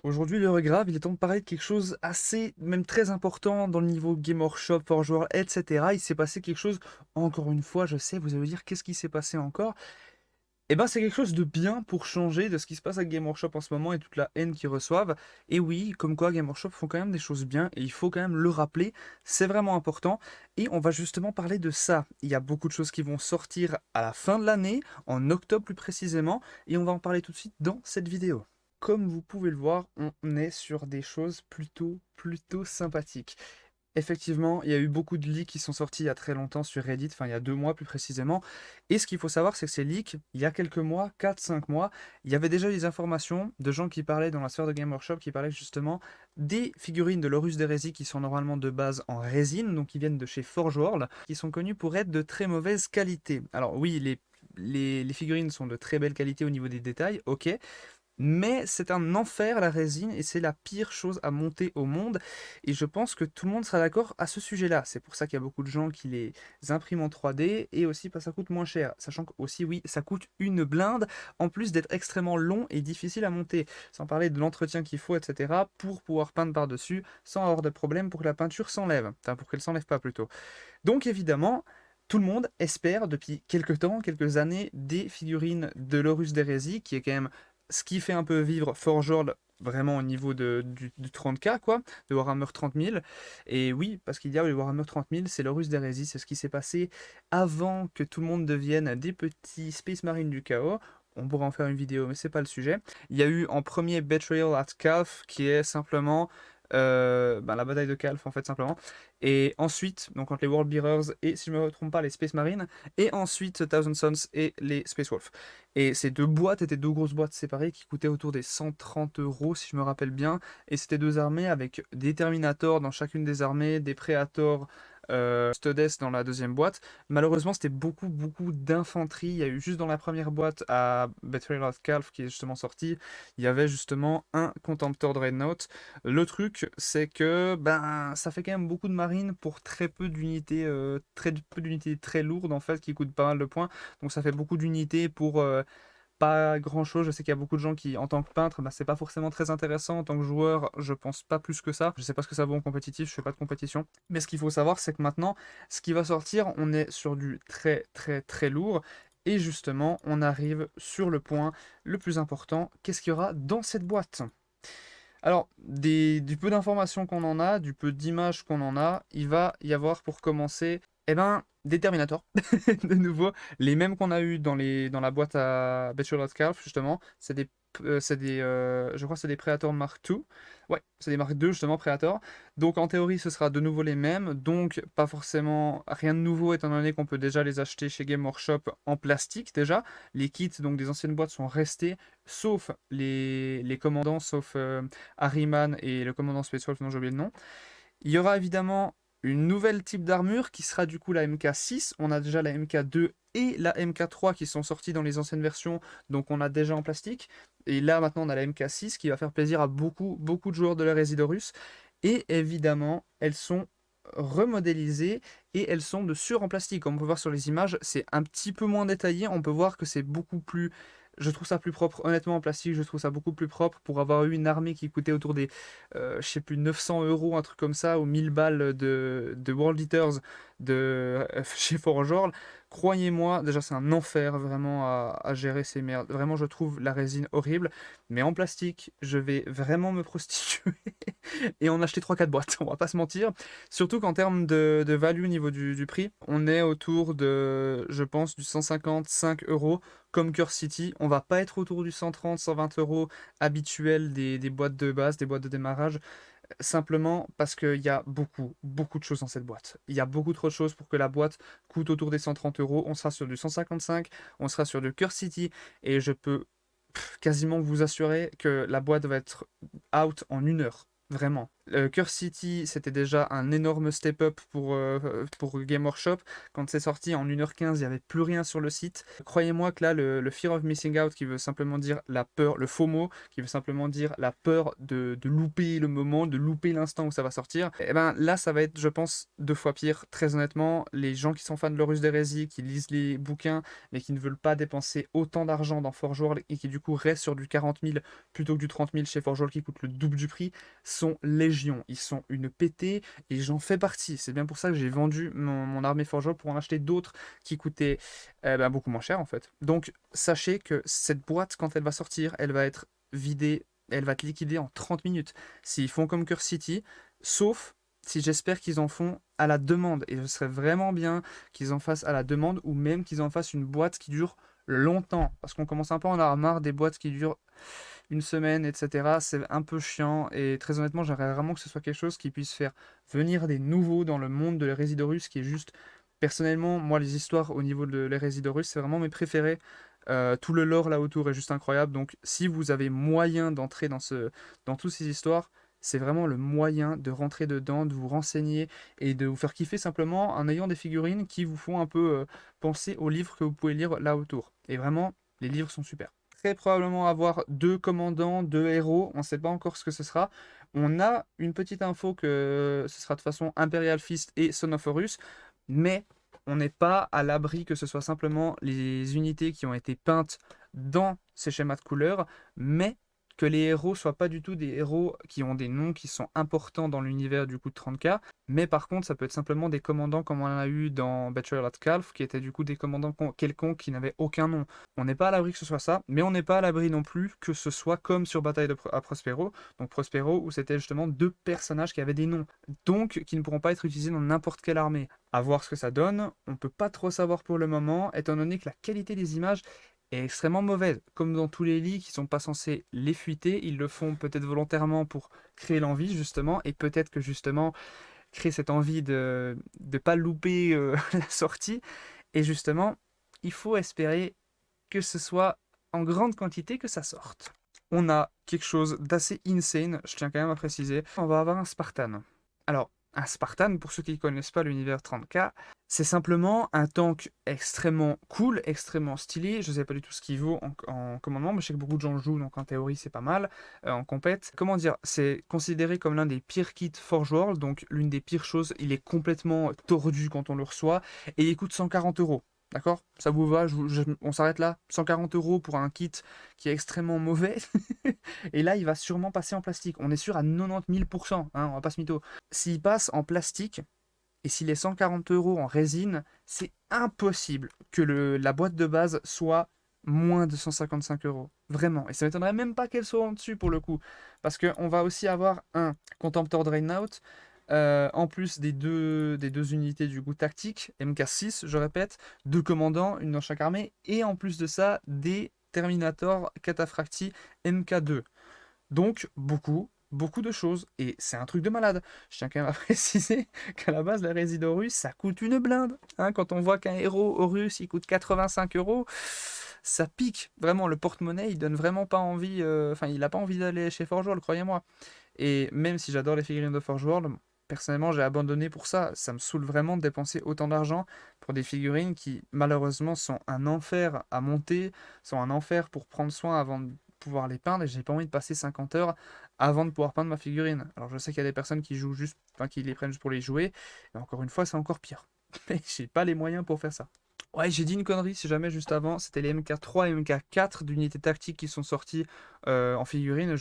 Aujourd'hui, l'heure est grave, il est temps de parler de quelque chose assez, même très important dans le niveau Game Workshop, Forge World, etc. Il s'est passé quelque chose, encore une fois, je sais, vous allez me dire qu'est-ce qui s'est passé encore? Eh ben, c'est quelque chose de bien pour changer de ce qui se passe avec Game Workshop en ce moment et toute la haine qu'ils reçoivent. Et oui, comme quoi Game Workshop font quand même des choses bien et il faut quand même le rappeler, c'est vraiment important. Et on va justement parler de ça. Il y a beaucoup de choses qui vont sortir à la fin de l'année, en octobre plus précisément, et on va en parler tout de suite dans cette vidéo. Comme vous pouvez le voir, on est sur des choses plutôt sympathiques. Effectivement, il y a eu beaucoup de leaks qui sont sortis il y a très longtemps sur Reddit, enfin il y a 2 mois plus précisément. Et ce qu'il faut savoir, c'est que ces leaks, il y a quelques mois, 4, 5 mois, il y avait déjà eu des informations de gens qui parlaient dans la sphère de Game Workshop, qui parlaient justement des figurines de l'Horus d'Hérésie qui sont normalement de base en résine, donc qui viennent de chez Forge World, qui sont connus pour être de très mauvaise qualité. Alors oui, les figurines sont de très belle qualité au niveau des détails, ok, mais c'est un enfer la résine et c'est la pire chose à monter au monde. Et je pense que tout le monde sera d'accord à ce sujet-là. C'est pour ça qu'il y a beaucoup de gens qui les impriment en 3D et aussi parce que ça coûte moins cher. Sachant que aussi, oui, ça coûte une blinde en plus d'être extrêmement long et difficile à monter. Sans parler de l'entretien qu'il faut, etc. pour pouvoir peindre par-dessus sans avoir de problème pour que la peinture s'enlève. Enfin, pour qu'elle s'enlève pas plutôt. Donc évidemment, tout le monde espère depuis quelques temps, quelques années, des figurines de l'Horus d'Hérésie, qui est quand même ce qui fait un peu vivre Forge World vraiment au niveau du 30K, quoi, de Warhammer 30 000. Et oui, parce qu'il y a le Warhammer 30 000, c'est l'Horus d'Hérésie, c'est ce qui s'est passé avant que tout le monde devienne des petits Space Marines du chaos. On pourra en faire une vidéo, mais c'est pas le sujet. Il y a eu en premier Betrayal at Calf, qui est simplement la bataille de Calf, en fait, simplement. Et ensuite, donc entre les World Bearers et, si je ne me trompe pas, les Space Marines, et ensuite Thousand Sons et les Space Wolves. Et ces deux boîtes étaient deux grosses boîtes séparées qui coûtaient autour des 130 € si je me rappelle bien. Et c'était deux armées avec des Terminators dans chacune des armées, des Predators, Custodes dans la deuxième boîte. Malheureusement, c'était beaucoup d'infanterie. Il y a eu juste dans la première boîte à Betrayal of Calf qui est justement sorti, il y avait justement un Contemptor Dreadnought. Le truc, c'est que ben ça fait quand même beaucoup de marines pour très peu d'unités, très peu d'unités très lourdes en fait, qui coûtent pas mal de points. Donc ça fait beaucoup d'unités pour pas grand chose. Je sais qu'il y a beaucoup de gens qui, en tant que peintre, bah, c'est pas forcément très intéressant. En tant que joueur, je pense pas plus que ça. Je sais pas ce que ça vaut en compétitif, je fais pas de compétition. Mais ce qu'il faut savoir, c'est que maintenant, ce qui va sortir, on est sur du très lourd. Et justement, on arrive sur le point le plus important. Qu'est-ce qu'il y aura dans cette boîte? Alors, du peu d'informations qu'on en a, du peu d'images qu'on en a, il va y avoir pour commencer, eh ben, des Terminators, de nouveau, les mêmes qu'on a eu dans la boîte à Bachelor Calf, justement, je crois que c'est des Predator Mark II, ouais, c'est des Mark II, justement, Predator, donc en théorie, ce sera de nouveau les mêmes, donc pas forcément rien de nouveau, étant donné qu'on peut déjà les acheter chez Game Workshop en plastique, déjà, les kits, donc des anciennes boîtes sont restés, sauf les commandants, sauf Harriman et le commandant Space Wolf dont j'ai oublié le nom. Il y aura évidemment une nouvelle type d'armure qui sera du coup la MK6. On a déjà la MK2 et la MK3 qui sont sorties dans les anciennes versions, donc on a déjà en plastique. Et là maintenant on a la MK6 qui va faire plaisir à beaucoup de joueurs de la Résidorus. Et évidemment, elles sont remodélisées et elles sont de sur en plastique. Comme on peut voir sur les images, c'est un petit peu moins détaillé. On peut voir que c'est beaucoup plus. Je trouve ça plus propre. Honnêtement, en plastique, je trouve ça beaucoup plus propre pour avoir eu une armée qui coûtait autour des, je sais plus, 900 €, un truc comme ça, ou 1000 balles de World Eaters chez Forgeworld. Croyez-moi, déjà c'est un enfer vraiment à gérer ces merdes. Vraiment, je trouve la résine horrible. Mais en plastique, je vais vraiment me prostituer et en acheter 3 4 boîtes, on va pas se mentir. Surtout qu'en termes de value au niveau du prix, on est autour de, je pense, du 155 € comme Curse City. On va pas être autour du 130 120 € habituel des boîtes de base, des boîtes de démarrage. Simplement parce qu'il y a beaucoup de choses dans cette boîte. Il y a beaucoup trop de choses pour que la boîte coûte autour des 130 €. On sera sur du 155, on sera sur du Curse City, et je peux quasiment vous assurer que la boîte va être out en 1 heure. Vraiment. Curse City, c'était déjà un énorme step-up pour Game Workshop. Quand c'est sorti en 1h15, il n'y avait plus rien sur le site. Croyez-moi que là, le Fear of Missing Out, qui veut simplement dire la peur, le FOMO, qui veut simplement dire la peur de louper le moment, de louper l'instant où ça va sortir, et ben là, ça va être, je pense, 2 fois pire. Très honnêtement, les gens qui sont fans de l'Horus d'Hérésie, qui lisent les bouquins, mais qui ne veulent pas dépenser autant d'argent dans Forge World et qui du coup restent sur du 40 000 plutôt que du 30 000 chez Forge World qui coûte le double du prix, sont légion. Ils sont une pétée et j'en fais partie. C'est bien pour ça que j'ai vendu mon armée Forge World pour en acheter d'autres qui coûtaient beaucoup moins cher en fait. Donc sachez que cette boîte, quand elle va sortir, elle va être vidée, elle va être liquidée en 30 minutes. S'ils font comme Curse City, sauf si j'espère qu'ils en font à la demande. Et ce serait vraiment bien qu'ils en fassent à la demande ou même qu'ils en fassent une boîte qui dure longtemps. Parce qu'on commence un peu à en avoir marre des boîtes qui durent une semaine, etc. C'est un peu chiant et très honnêtement, j'aimerais vraiment que ce soit quelque chose qui puisse faire venir des nouveaux dans le monde de l'Hérésidorus, qui est juste, personnellement, moi, les histoires au niveau de l'Hérésidorus, c'est vraiment mes préférés. Tout le lore là autour est juste incroyable. Donc, si vous avez moyen d'entrer dans toutes ces histoires, c'est vraiment le moyen de rentrer dedans, de vous renseigner et de vous faire kiffer simplement en ayant des figurines qui vous font un peu penser aux livres que vous pouvez lire là autour. Et vraiment, les livres sont super. Très probablement avoir 2 commandants, 2 héros, on ne sait pas encore ce que ce sera. On a une petite info que ce sera de façon Imperial Fist et Son of Horus, mais on n'est pas à l'abri que ce soit simplement les unités qui ont été peintes dans ces schémas de couleurs, mais que les héros soient pas du tout des héros qui ont des noms qui sont importants dans l'univers du coup de 30K, mais par contre ça peut être simplement des commandants comme on en a eu dans Betrayal at Calf, qui étaient du coup des commandants quelconques qui n'avaient aucun nom. On n'est pas à l'abri que ce soit ça, mais on n'est pas à l'abri non plus que ce soit comme sur Bataille à Prospero, donc Prospero où c'était justement 2 personnages qui avaient des noms, donc qui ne pourront pas être utilisés dans n'importe quelle armée. À voir ce que ça donne, on peut pas trop savoir pour le moment, étant donné que la qualité des images est extrêmement mauvaise. Comme dans tous les leaks qui sont pas censés les fuiter, ils le font peut-être volontairement pour créer l'envie justement, et peut-être que justement créer cette envie de ne pas louper la sortie. Et justement, il faut espérer que ce soit en grande quantité que ça sorte. On a quelque chose d'assez insane, je tiens quand même à préciser. On va avoir un Spartan. Alors, un Spartan, pour ceux qui ne connaissent pas l'univers 30K, c'est simplement un tank extrêmement cool, extrêmement stylé. Je ne sais pas du tout ce qu'il vaut en commandement, mais je sais que beaucoup de gens le jouent, donc en théorie c'est pas mal. En compète, comment dire, c'est considéré comme l'un des pires kits Forge World, donc l'une des pires choses. Il est complètement tordu quand on le reçoit, et il coûte 140 €. D'accord? Ça vous va? On s'arrête là? 140 € pour un kit qui est extrêmement mauvais. Et là, il va sûrement passer en plastique. On est sûr à 90 000%, hein, on va pas se mytho. S'il passe en plastique, et s'il est 140 € en résine, c'est impossible que la boîte de base soit moins de 155 €. Vraiment. Et ça m'étonnerait même pas qu'elle soit en dessus pour le coup. Parce qu'on va aussi avoir un Contemptor Drainout, en plus des deux unités du coup tactique, MK6, je répète, 2 commandants, une dans chaque armée, et en plus de ça, des Terminator Cataphracti MK2. Donc, beaucoup de choses. Et c'est un truc de malade. Je tiens quand même à préciser qu'à la base, la Résidorus, ça coûte une blinde. Hein, quand on voit qu'un héros Horus, il coûte 85 €, ça pique. Vraiment, le porte-monnaie, il donne vraiment pas envie. Enfin, il n'a pas envie d'aller chez Forge World, croyez-moi. Et même si j'adore les figurines de Forge World, personnellement, j'ai abandonné pour ça. Ça me saoule vraiment de dépenser autant d'argent pour des figurines qui, malheureusement, sont un enfer à monter, sont un enfer pour prendre soin avant de pouvoir les peindre. Et j'ai pas envie de passer 50 heures avant de pouvoir peindre ma figurine. Alors, je sais qu'il y a des personnes qui jouent juste, enfin, qui les prennent juste pour les jouer. Et encore une fois, c'est encore pire. Mais j'ai pas les moyens pour faire ça. Ouais, j'ai dit une connerie si jamais juste avant, c'était les MK3 et MK4 d'unités tactiques qui sont sortis en figurine.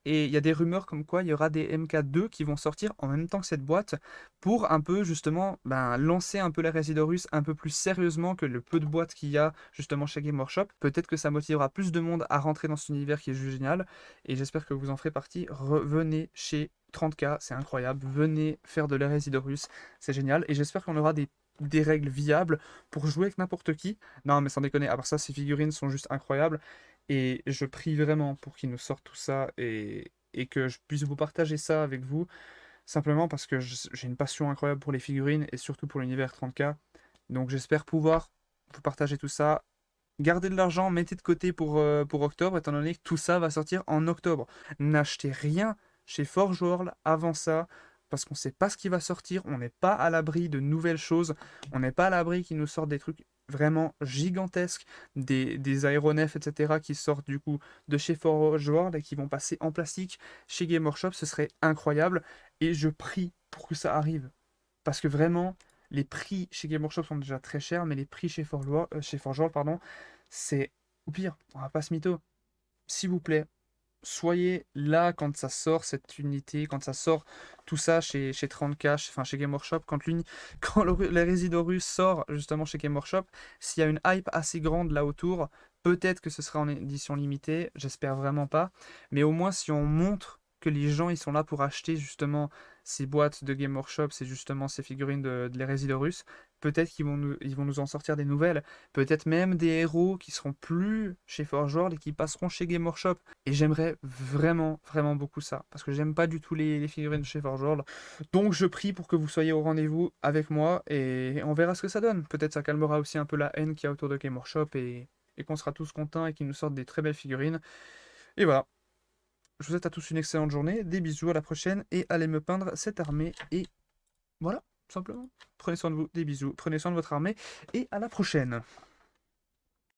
Et il y a des rumeurs comme quoi il y aura des MK2 qui vont sortir en même temps que cette boîte pour un peu justement lancer un peu la Résidorus un peu plus sérieusement que le peu de boîtes qu'il y a justement chez Game Workshop. Peut-être que ça motivera plus de monde à rentrer dans cet univers qui est juste génial. Et j'espère que vous en ferez partie. Revenez chez 30K, c'est incroyable. Venez faire de la Résidorus, c'est génial. Et j'espère qu'on aura des règles viables pour jouer avec n'importe qui. Non, mais sans déconner, à part ça, ces figurines sont juste incroyables. Et je prie vraiment pour qu'ils nous sortent tout ça et que je puisse vous partager ça avec vous, simplement parce que j'ai une passion incroyable pour les figurines et surtout pour l'univers 30K. Donc j'espère pouvoir vous partager tout ça. Gardez de l'argent, mettez de côté pour octobre, étant donné que tout ça va sortir en octobre. N'achetez rien chez Forge World avant ça, parce qu'on ne sait pas ce qui va sortir, on n'est pas à l'abri de nouvelles choses, on n'est pas à l'abri qu'ils nous sortent des trucs vraiment gigantesques, des aéronefs, etc., qui sortent du coup de chez Forge World et qui vont passer en plastique chez Game Workshop, ce serait incroyable, et je prie pour que ça arrive. Parce que vraiment, les prix chez Game Workshop sont déjà très chers, mais les prix chez Forge World, pardon, c'est au pire, on va pas se mytho. S'il vous plaît, soyez là quand ça sort cette unité, quand ça sort tout ça chez 30 Cash, enfin chez Game Workshop, quand les Résidorus sort justement chez Game Workshop, s'il y a une hype assez grande là autour, peut-être que ce sera en édition limitée, j'espère vraiment pas, mais au moins si on montre que les gens ils sont là pour acheter justement ces boîtes de Game Workshop, c'est justement ces figurines de les Résidorus, peut-être ils vont nous en sortir des nouvelles, peut-être même des héros qui seront plus chez Forge World et qui passeront chez Game Workshop. Et j'aimerais vraiment, vraiment beaucoup ça. Parce que j'aime pas du tout les figurines de chez Forge World. Donc je prie pour que vous soyez au rendez-vous avec moi et on verra ce que ça donne. Peut-être ça calmera aussi un peu la haine qu'il y a autour de Game Workshop et qu'on sera tous contents et qu'ils nous sortent des très belles figurines. Et voilà. Je vous souhaite à tous une excellente journée. Des bisous, à la prochaine et allez me peindre cette armée. Et voilà, tout simplement. Prenez soin de vous, des bisous. Prenez soin de votre armée et à la prochaine.